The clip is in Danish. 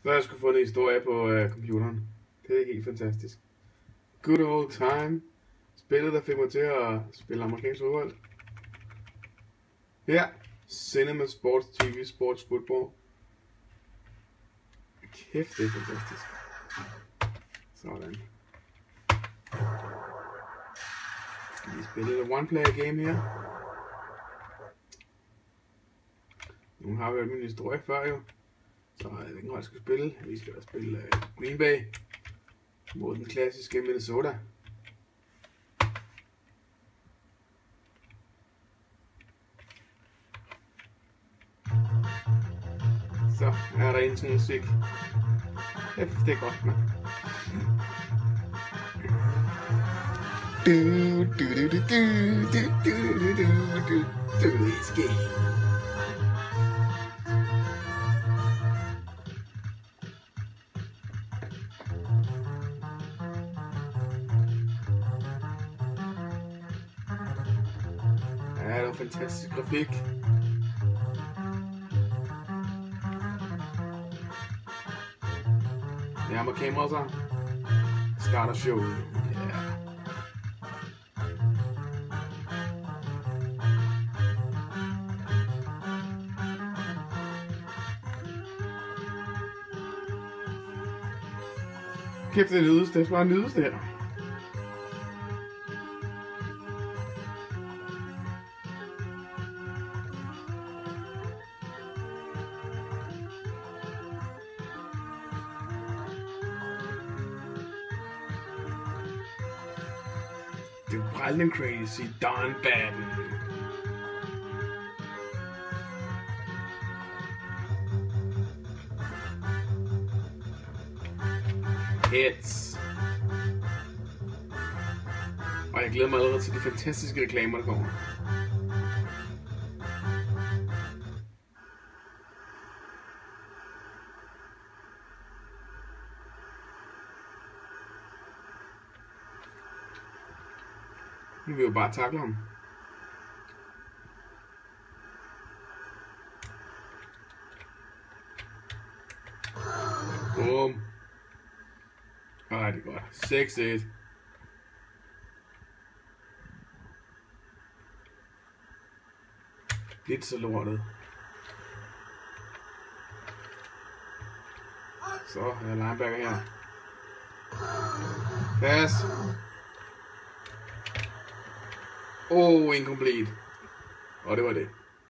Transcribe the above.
Så har jeg sgu fundet en historie på computeren. Det er helt fantastisk. Good old time. Spillet, der fik mig til at spille amerikansk fodbold. Her. Cinema Sports TV Sports Football. Kæft, det er fantastisk. Sådan. Skal lige spille et one-player game her. Nu har vi hørt min historie før jo. Så jeg ved ikke, hvor jeg skal spille. Vi skal da spille Green Bay mod den klassiske Minnesota. Så er der intro musik. Det er godt, man. It's game. Ja, det er en fantastisk grafik. Ja, med kameraet så. Starter showet. Yeah. Kæft, det nydes. Det er bare nydes det her. Det er brændende crazy, Don Batten. Hits. Og jeg glæder mig allerede til de fantastiske reklamer, der kommer. Nu vil vi jo bare takle ham. Boom. Ej, det er godt. 6-1. Lidt så lortet. Så er linebacker her. Pass. Incomplete. Og det var det.